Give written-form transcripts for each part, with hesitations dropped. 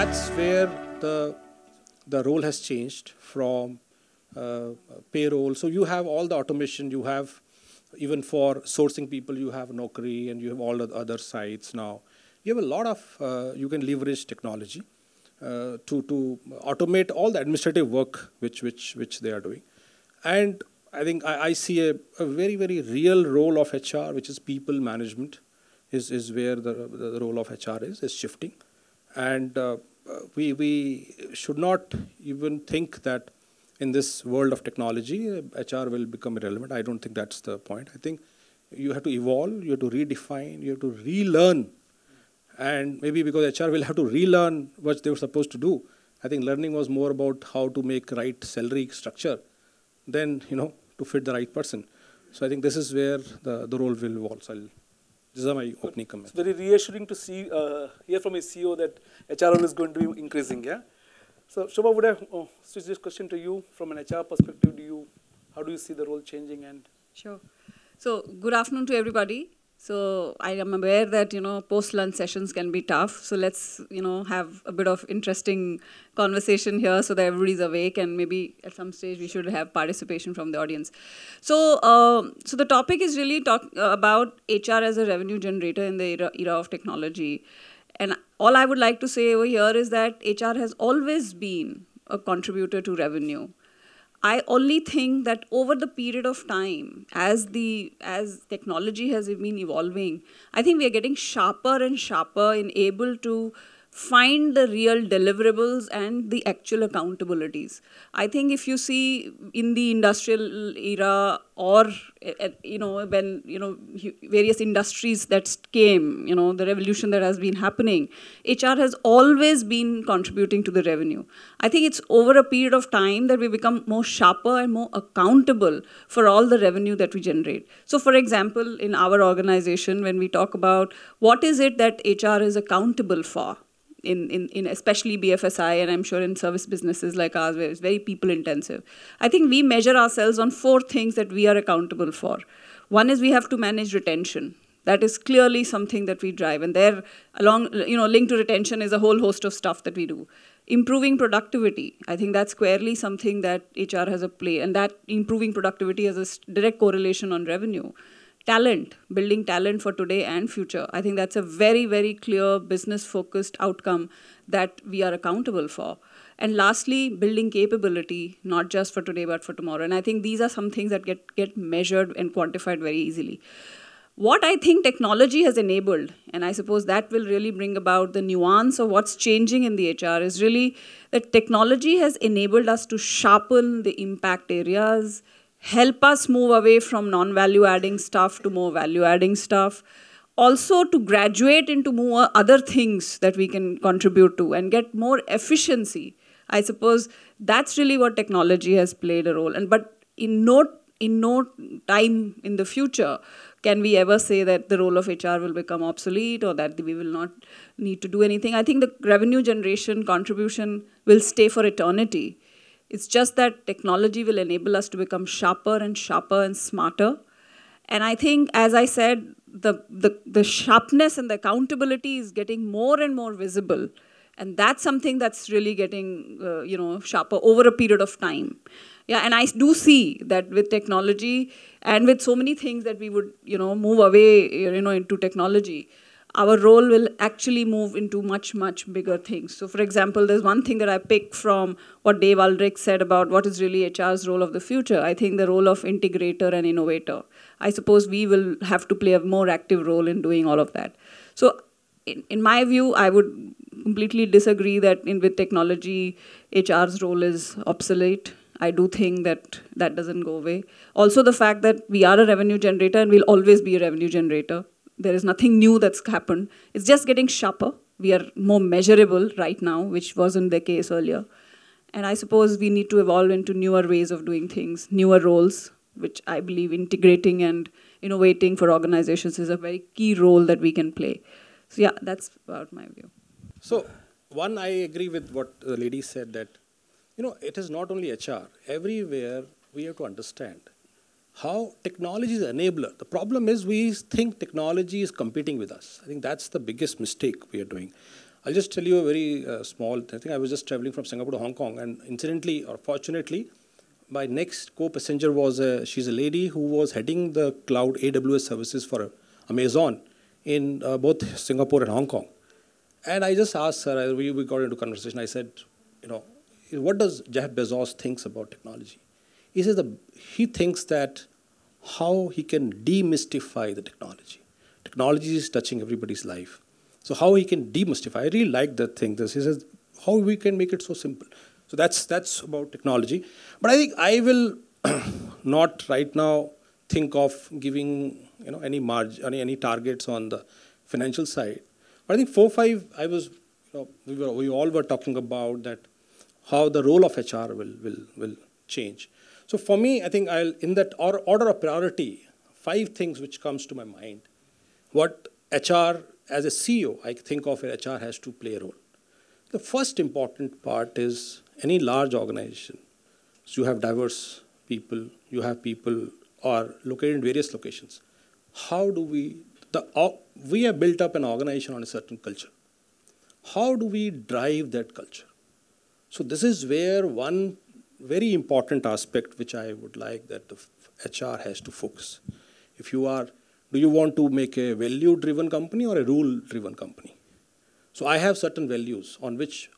that's where the role has changed from payroll. So you have all the automation, you have even for sourcing people, you have Naukri and you have all the other sites now. You have a lot of, you can leverage technology to automate all the administrative work which they are doing. And I think I see a very, very real role of HR, which is people management, is where the role of HR is shifting. And we should not even think that in this world of technology, HR will become irrelevant. I don't think that's the point. I think you have to evolve, you have to redefine, you have to relearn. And maybe because HR will have to relearn what they were supposed to do. I think learning was more about how to make right salary structure than, to fit the right person. So I think this is where the role will evolve. So these are my opening comments. It's very reassuring to see, hear from a CEO that HR role is going to be increasing, yeah? So Shobha, would I switch this question to you from an HR perspective? How do you see the role changing? And Sure. So good afternoon to everybody. So I am aware that, post-lunch sessions can be tough. So let's, have a bit of interesting conversation here so that everybody's awake, and maybe at some stage we should have participation from the audience. So so the topic is really about HR as a revenue generator in the era of technology. And all I would like to say over here is that HR has always been a contributor to revenue. I only think that over the period of time, as technology has been evolving, I think we are getting sharper and sharper in able to find the real deliverables and the actual accountabilities. I think if you see in the industrial era or, when, various industries that came, the revolution that has been happening, HR has always been contributing to the revenue. I think it's over a period of time that we become more sharper and more accountable for all the revenue that we generate. So for example, in our organization, when we talk about what is it that HR is accountable for, in especially BFSI, and I'm sure in service businesses like ours, where it's very people intensive. I think we measure ourselves on 4 things that we are accountable for. One is we have to manage retention. That is clearly something that we drive. And there, along, linked to retention is a whole host of stuff that we do. Improving productivity. I think that's squarely something that HR has a play. And that improving productivity has a direct correlation on revenue. Talent, building talent for today and future. I think that's a very, very clear business-focused outcome that we are accountable for. And lastly, building capability, not just for today, but for tomorrow. And I think these are some things that get measured and quantified very easily. What I think technology has enabled, and I suppose that will really bring about the nuance of what's changing in the HR, is really that technology has enabled us to sharpen the impact areas, help us move away from non-value adding stuff to more value adding stuff. Also to graduate into more other things that we can contribute to and get more efficiency. I suppose that's really what technology has played a role. But in no time in the future can we ever say that the role of HR will become obsolete or that we will not need to do anything. I think the revenue generation contribution will stay for eternity. It's just that technology will enable us to become sharper and smarter. And I think, as I said, the sharpness and the accountability is getting more and more visible. And that's something that's really getting, sharper over a period of time. Yeah, and I do see that with technology and with so many things that we would, move away, into technology, our role will actually move into much, much bigger things. So for example, there's one thing that I picked from what Dave Aldrich said about what is really HR's role of the future. I think the role of integrator and innovator. I suppose we will have to play a more active role in doing all of that. So in my view, I would completely disagree that with technology, HR's role is obsolete. I do think that that doesn't go away. Also the fact that we are a revenue generator and we'll always be a revenue generator. There is nothing new that's happened. It's just getting sharper. We are more measurable right now, which wasn't the case earlier. And I suppose we need to evolve into newer ways of doing things, newer roles, which I believe integrating and innovating for organizations is a very key role that we can play. So yeah, that's about my view. So one, I agree with what the lady said that, it is not only HR. Everywhere we have to understand how technology is an enabler. The problem is we think technology is competing with us. I think that's the biggest mistake we are doing. I'll just tell you a very small thing. I think I was just traveling from Singapore to Hong Kong, and incidentally or fortunately, my next co-passenger was she's a lady who was heading the cloud AWS services for Amazon in both Singapore and Hong Kong. And I just asked her, we got into conversation. I said, what does Jeff Bezos thinks about technology? He says he thinks that how he can demystify the technology. Technology is touching everybody's life. So how he can demystify, I really like that thing. He says, how we can make it so simple. So that's about technology. But I think I will not right now think of giving any margin, any targets on the financial side. But I think 4, 5, we all were talking about that how the role of HR will change. So for me, I think in that order of priority, 5 things which comes to my mind. What HR as a CEO, I think of HR has to play a role. The first important part is any large organization. So you have diverse people, you have people are located in various locations. How do we have built up an organization on a certain culture. How do we drive that culture? So this is where one very important aspect which I would like that the HR has to focus. Do you want to make a value-driven company or a rule-driven company? So I have certain values on which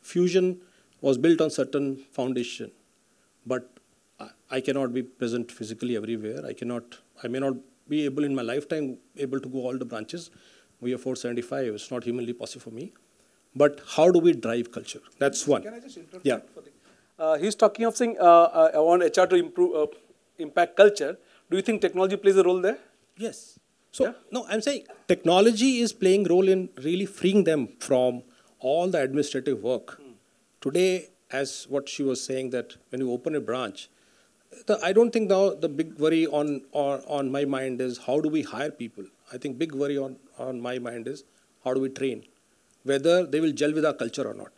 Fusion was built on certain foundation, but I cannot be present physically everywhere. I may not be able in my lifetime able to go all the branches. We are 475. It's not humanly possible for me. But how do we drive culture? That's one. Can I just interrupt? Yeah. He's talking of saying I want HR to improve, impact culture. Do you think technology plays a role there? Yes. So, no, I'm saying technology is playing a role in really freeing them from all the administrative work. Today, as what she was saying, that when you open a branch, I don't think now the big worry on my mind is how do we hire people. I think big worry on my mind is how do we train, whether they will gel with our culture or not.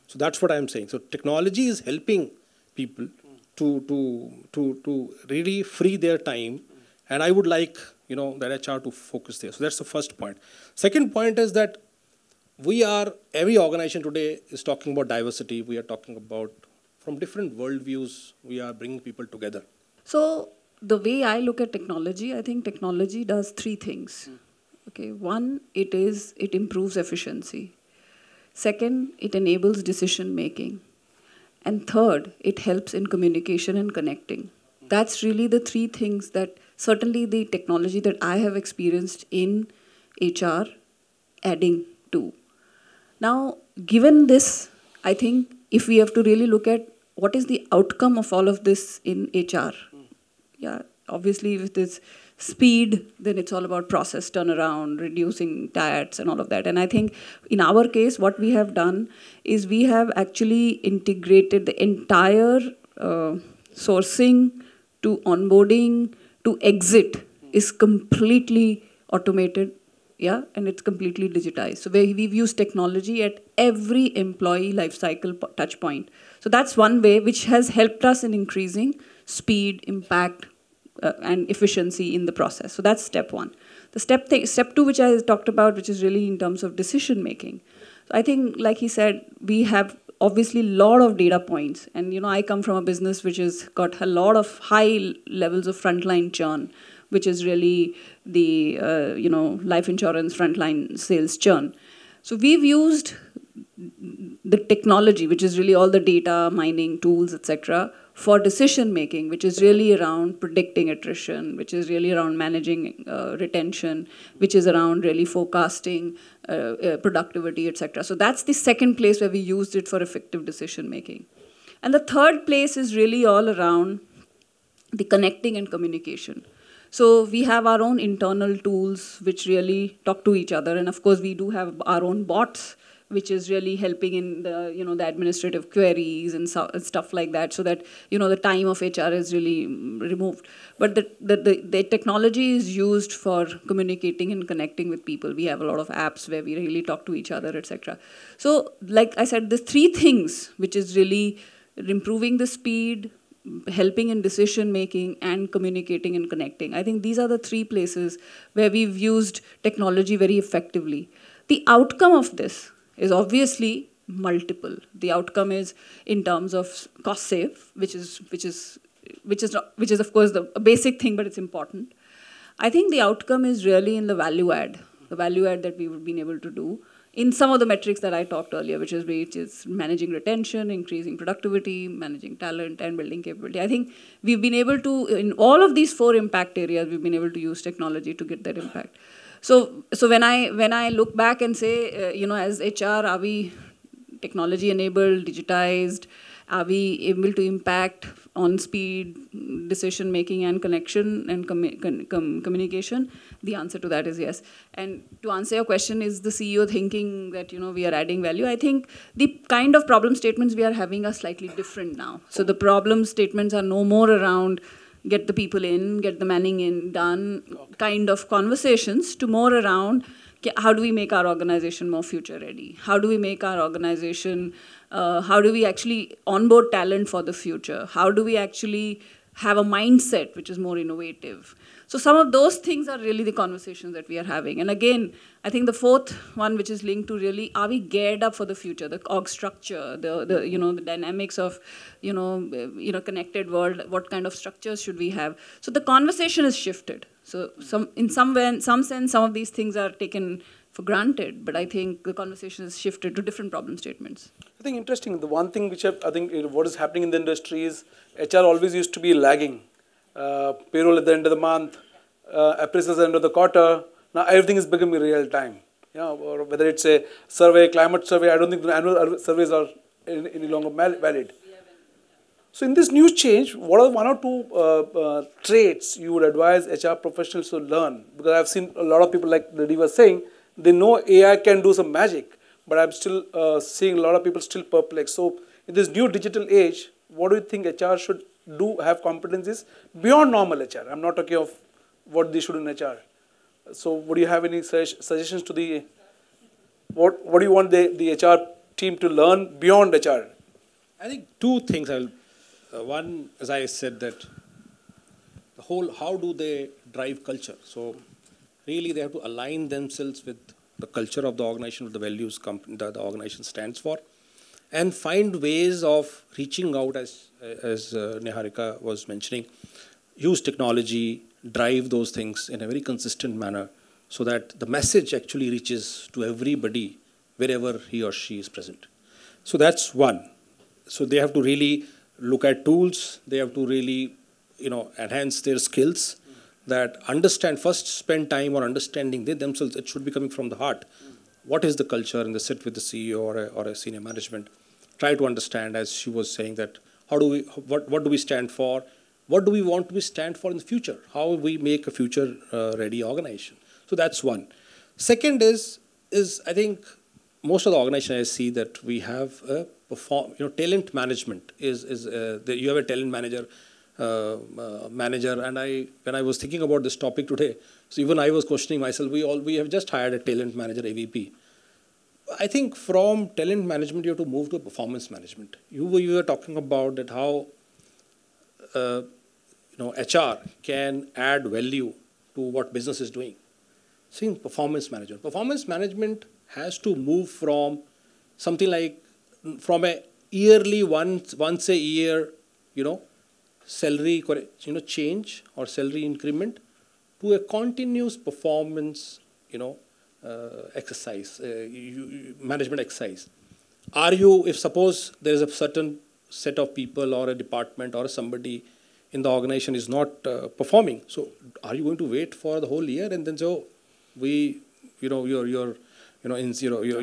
So that's what I'm saying. So technology is helping people to really free their time, and I would like that HR to focus there. So that's the first point. Second point is that every organization today is talking about diversity. We are talking about from different worldviews, we are bringing people together. So the way I look at technology, I think technology does 3 things. Okay, one, it improves efficiency. Second, it enables decision making. And third, it helps in communication and connecting. That's really the 3 things that certainly the technology that I have experienced in HR adding to. Now, given this, I think if we have to really look at what is the outcome of all of this in HR, obviously with this speed, then it's all about process turnaround, reducing TATs and all of that. And I think in our case, what we have done is we have actually integrated the entire sourcing to onboarding to exit is completely automated, and it's completely digitized. So we've used technology at every employee lifecycle touch point. So that's one way which has helped us in increasing speed, impact, and efficiency in the process. So that's step 1. The step 2, which I talked about, which is really in terms of decision making. So I think, like he said, we have obviously a lot of data points. And I come from a business which has got a lot of high levels of frontline churn, which is really the life insurance frontline sales churn. So we've used the technology, which is really all the data mining tools, etc., for decision making, which is really around predicting attrition, which is really around managing retention, which is around really forecasting productivity, etc. So that's the second place where we used it for effective decision making. And the third place is really all around the connecting and communication. So we have our own internal tools which really talk to each other, and of course we do have our own bots which is really helping in the the administrative queries and stuff like that, so that the time of HR is really removed. But the technology is used for communicating and connecting with people. We have a lot of apps where we really talk to each other, etc. So like I said, the 3 things which is really improving the speed, helping in decision making, and communicating and connecting. I think these are the 3 places where we've used technology very effectively. The outcome of this is obviously multiple. The outcome is in terms of cost save, which is of course a basic thing, but it's important. I think the outcome is really in the value add that we would been able to do in some of the metrics that I talked earlier, which is managing retention, increasing productivity, managing talent, and building capability. I think we've been able to, in all of these 4 impact areas, we've been able to use technology to get that impact. So when I look back and say, as HR, are we technology enabled, digitized? Are we able to impact on speed, decision making, and connection and communication? The answer to that is yes. And to answer your question, is the CEO thinking that we are adding value? I think the kind of problem statements we are having are slightly different now. So the problem statements are no more around get the people in, get the manning in, done kind of conversations, to more around how do we make our organization more future ready? How do we make our organization, how do we actually onboard talent for the future? How do we actually have a mindset which is more innovative? So some of those things are really the conversations that we are having. And again, I think the 4th one, which is linked to really, are we geared up for the future? The org structure, the dynamics of, connected world, what kind of structures should we have? So the conversation is shifted. So in some sense, some of these things are taken for granted, but I think the conversation has shifted to different problem statements. I think interesting, the one thing which I think what is happening in the industry is HR always used to be lagging. Payroll at the end of the month, appraisals at the end of the quarter. Now everything is becoming real time. Or whether it's a survey, climate survey, I don't think the annual surveys are any longer valid. So in this new change, what are 1 or 2 traits you would advise HR professionals to learn? Because I've seen a lot of people, like Reddy was saying, they know AI can do some magic, but I'm still seeing a lot of people still perplexed. So in this new digital age, what do you think HR should do, have competencies beyond normal HR? I'm not talking of what they should do in HR. So would you have any suggestions to the, what do you want the HR team to learn beyond HR? I think 2 things. One, as I said, that the whole, how do they drive culture? So really they have to align themselves with the culture of the organization, with the values that the organization stands for, and find ways of reaching out, as Niharika was mentioning, use technology, drive those things in a very consistent manner so that the message actually reaches to everybody wherever he or she is present. So that's one. So they have to really look at tools, they have to really enhance their skills, that understand, first spend time on understanding they themselves. It should be coming from the heart. What is the culture? And they sit with the CEO or a senior management, try to understand, as she was saying, that how do we, what do we stand for? What do we want to stand for in the future? How we make a future ready organization? So that's one. Second is I think most of the organizations I see that we have a talent management you have a talent manager, and when I was thinking about this topic today, so even I was questioning myself. We have just hired a talent manager, AVP. I think from talent management you have to move to performance management. You were talking about that how HR can add value to what business is doing. See, performance management has to move from something like from a yearly once a year salary change or salary increment to a continuous performance exercise, management exercise. If suppose there is a certain set of people or a department or somebody in the organization is not performing, so are you going to wait for the whole year and then your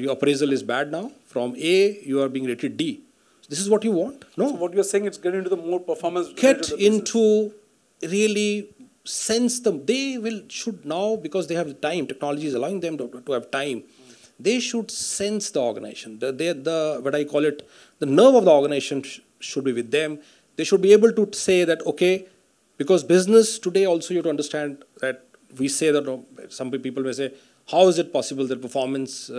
appraisal is bad now, from A you are being rated D? This is what you want? No. So what you're saying, it's getting into the more performance. Get into really sense them. They should now, because they have the time, technology is allowing them to have time. They should sense the organization. What I call it, the nerve of the organization should be with them. They should be able to say that, okay, because business today also you have to understand that we say that some people may say, how is it possible that performance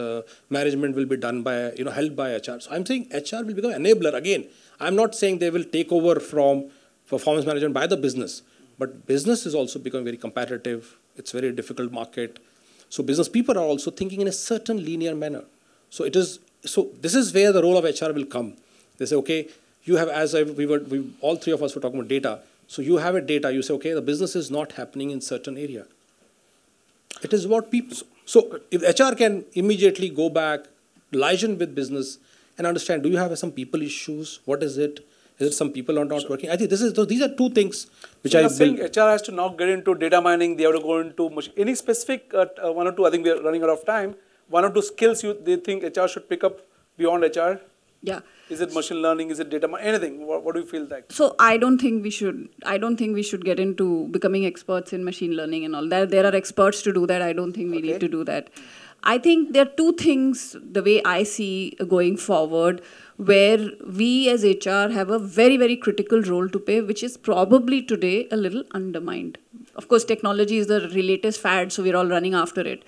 management will be done by, helped by HR? So I'm saying HR will become an enabler. Again, I'm not saying they will take over from performance management by the business, but business is also becoming very competitive. It's a very difficult market. So business people are also thinking in a certain linear manner. So this is where the role of HR will come. They say, okay, you have, all three of us were talking about data. So you have a data, you say, okay, the business is not happening in certain area. It is what people, so if HR can immediately go back, liaison with business and understand, do you have some people issues? What is it? Is it some people are not working? I think these are two things which I think HR has to now get into data mining. They have to go into any specific one or two. I think we are running out of time. One or two skills they think HR should pick up beyond HR. Yeah. Is it machine learning? Is it data mining? Anything? What do you feel like? So I don't think we should get into becoming experts in machine learning and all that. There are experts to do that. I don't think we need to do that. I think there are two things, the way I see going forward, where we as HR have a very, very critical role to play, which is probably today a little undermined. Of course, technology is the latest fad, so we're all running after it.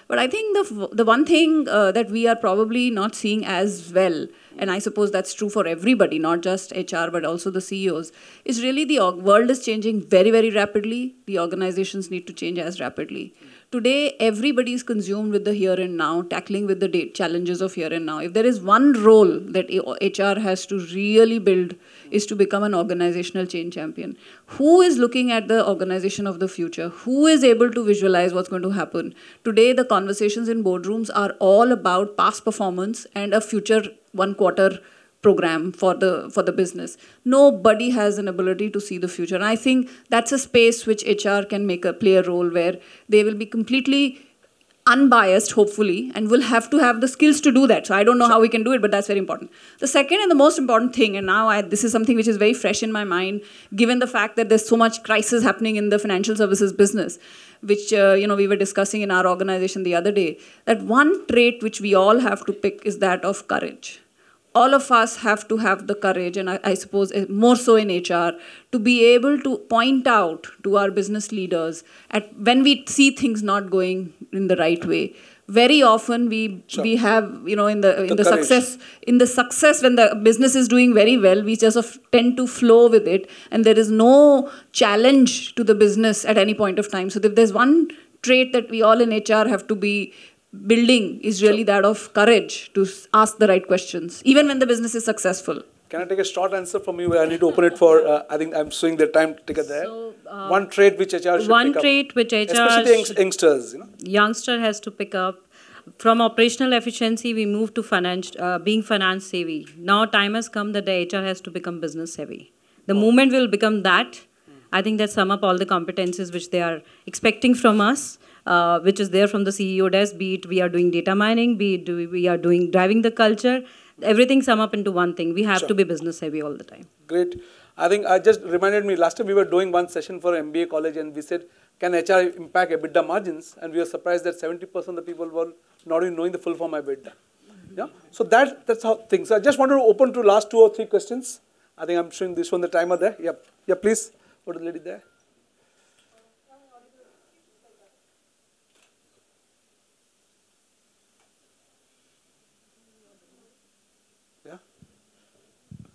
But I think the one thing that we are probably not seeing as well, and I suppose that's true for everybody, not just HR, but also the CEOs, is really the world is changing very, very rapidly. The organizations need to change as rapidly. Today, everybody is consumed with the here and now, tackling with the challenges of here and now. If there is one role that HR has to really build, is to become an organizational change champion. Who is looking at the organization of the future? Who is able to visualize what's going to happen? Today, the conversations in boardrooms are all about past performance and a future 1 quarter program for the business. Nobody has an ability to see the future. And I think that's a space which HR can play a role, where they will be completely unbiased, hopefully, and will have to have the skills to do that. So I don't know how we can do it, but that's very important. The second and the most important thing, and now this is something which is very fresh in my mind, given the fact that there's so much crisis happening in the financial services business, which we were discussing in our organization the other day, that one trait which we all have to pick is that of courage. All of us have to have the courage, and I suppose more so in HR, to be able to point out to our business leaders when we see things not going in the right way. Very often we have, in the success when the business is doing very well, we just tend to flow with it, and there is no challenge to the business at any point of time. So if there's one trait that we all in HR have to be building, is really that of courage to ask the right questions, even when the business is successful. Can I take a short answer from you? I need to open it for, I think I'm showing the time ticker there. So, one trait which HR should pick up. One trait which HR... Especially youngsters, Youngster has to pick up. From operational efficiency, we move to being finance savvy. Now time has come that the HR has to become business savvy. The moment will become that, I think that sum up all the competencies which they are expecting from us. Which is there from the CEO desk, be it we are doing data mining, be it we are driving the culture, everything sum up into one thing. We have to be business savvy all the time. Great. I think I just reminded me, last time we were doing one session for MBA college and we said, can HR impact EBITDA margins? And we were surprised that 70% of the people were not even knowing the full form EBITDA. Yeah. So that's how things. I just wanted to open to last 2 or 3 questions. I think I'm showing this one, the timer there. Yep. Yeah, please. Go to the lady there.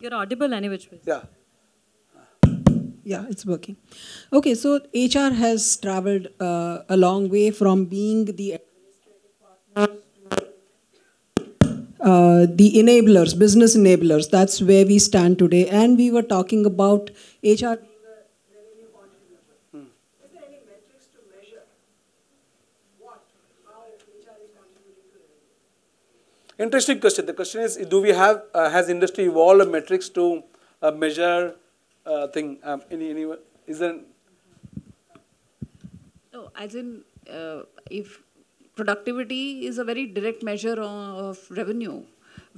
You're audible any which way. Yeah. Yeah, it's working. Okay, so HR has traveled a long way from being the the enablers, business enablers. That's where we stand today. And we were talking about HR being a revenue contributor. Is there any metrics to measure how HR is contributing to revenue? Interesting question. The question is, do we have, has industry evolved metrics to measure thing? Is there? No, as in, if productivity is a very direct measure of revenue.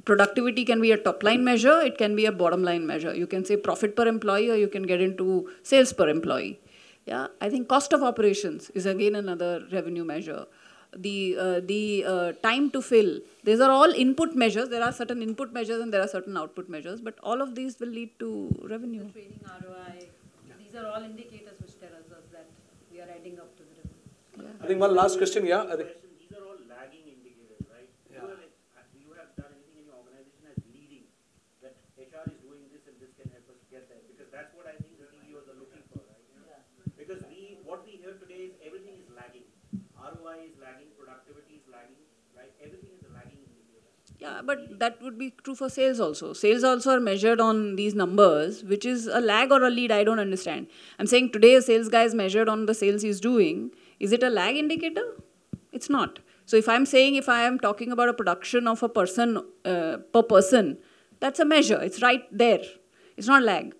Productivity can be a top-line measure, it can be a bottom-line measure. You can say profit per employee, or you can get into sales per employee. Yeah, I think cost of operations is again another revenue measure. The time to fill, these are all input measures. There are certain input measures and there are certain output measures, but all of these will lead to revenue. The training ROI, these are all indicators which tell us that we are adding up to the revenue. Yeah. I think one last question, yeah. These are all lagging indicators, right? Yeah. You have done anything in your organization as leading, that HR is doing this and this can help us get there, because that's what I think the CEOs are looking for, right? Yeah. Because what we hear today is everything is lagging. ROI is lagging, Yeah, but that would be true for sales also. Sales also are measured on these numbers, which is a lag or a lead, I don't understand. I'm saying today a sales guy is measured on the sales he's doing. Is it a lag indicator? It's not. So if I'm saying, if I am talking about a production of a person per person, that's a measure. It's right there. It's not lag.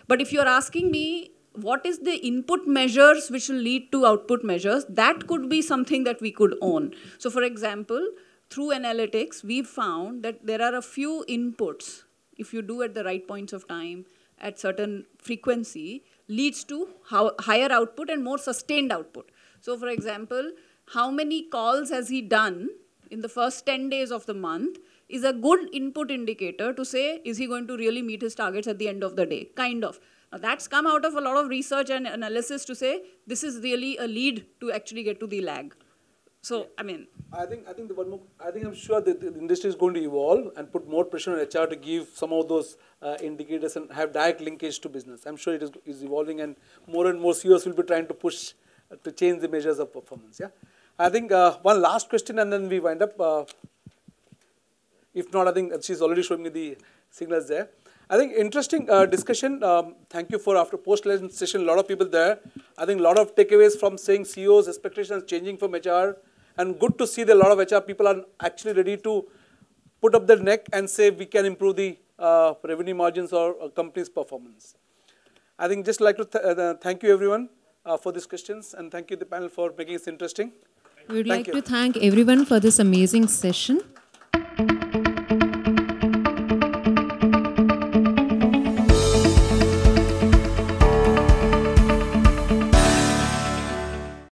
But if you're asking me, what is the input measures which will lead to output measures, that could be something that we could own. So for example, through analytics, we've found that there are a few inputs, if you do at the right points of time, at certain frequency, leads to higher output and more sustained output. So for example, how many calls has he done in the first 10 days of the month is a good input indicator to say, is he going to really meet his targets at the end of the day, kind of. Now that's come out of a lot of research and analysis to say, this is really a lead to actually get to the lag. So, I mean, I think I'm sure that the industry is going to evolve and put more pressure on HR to give some of those indicators and have direct linkage to business. I'm sure it is evolving, and more CEOs will be trying to push to change the measures of performance. Yeah, I think one last question and then we wind up. If not, I think she's already showing me the signals there. I think interesting discussion. Thank you for after post-election session, a lot of people there. I think a lot of takeaways from saying CEOs' expectations changing from HR. And good to see that a lot of HR people are actually ready to put up their neck and say we can improve the revenue margins or a company's performance. I think just like to thank you everyone for these questions, and thank you the panel for making it interesting. We would like to thank everyone for this amazing session.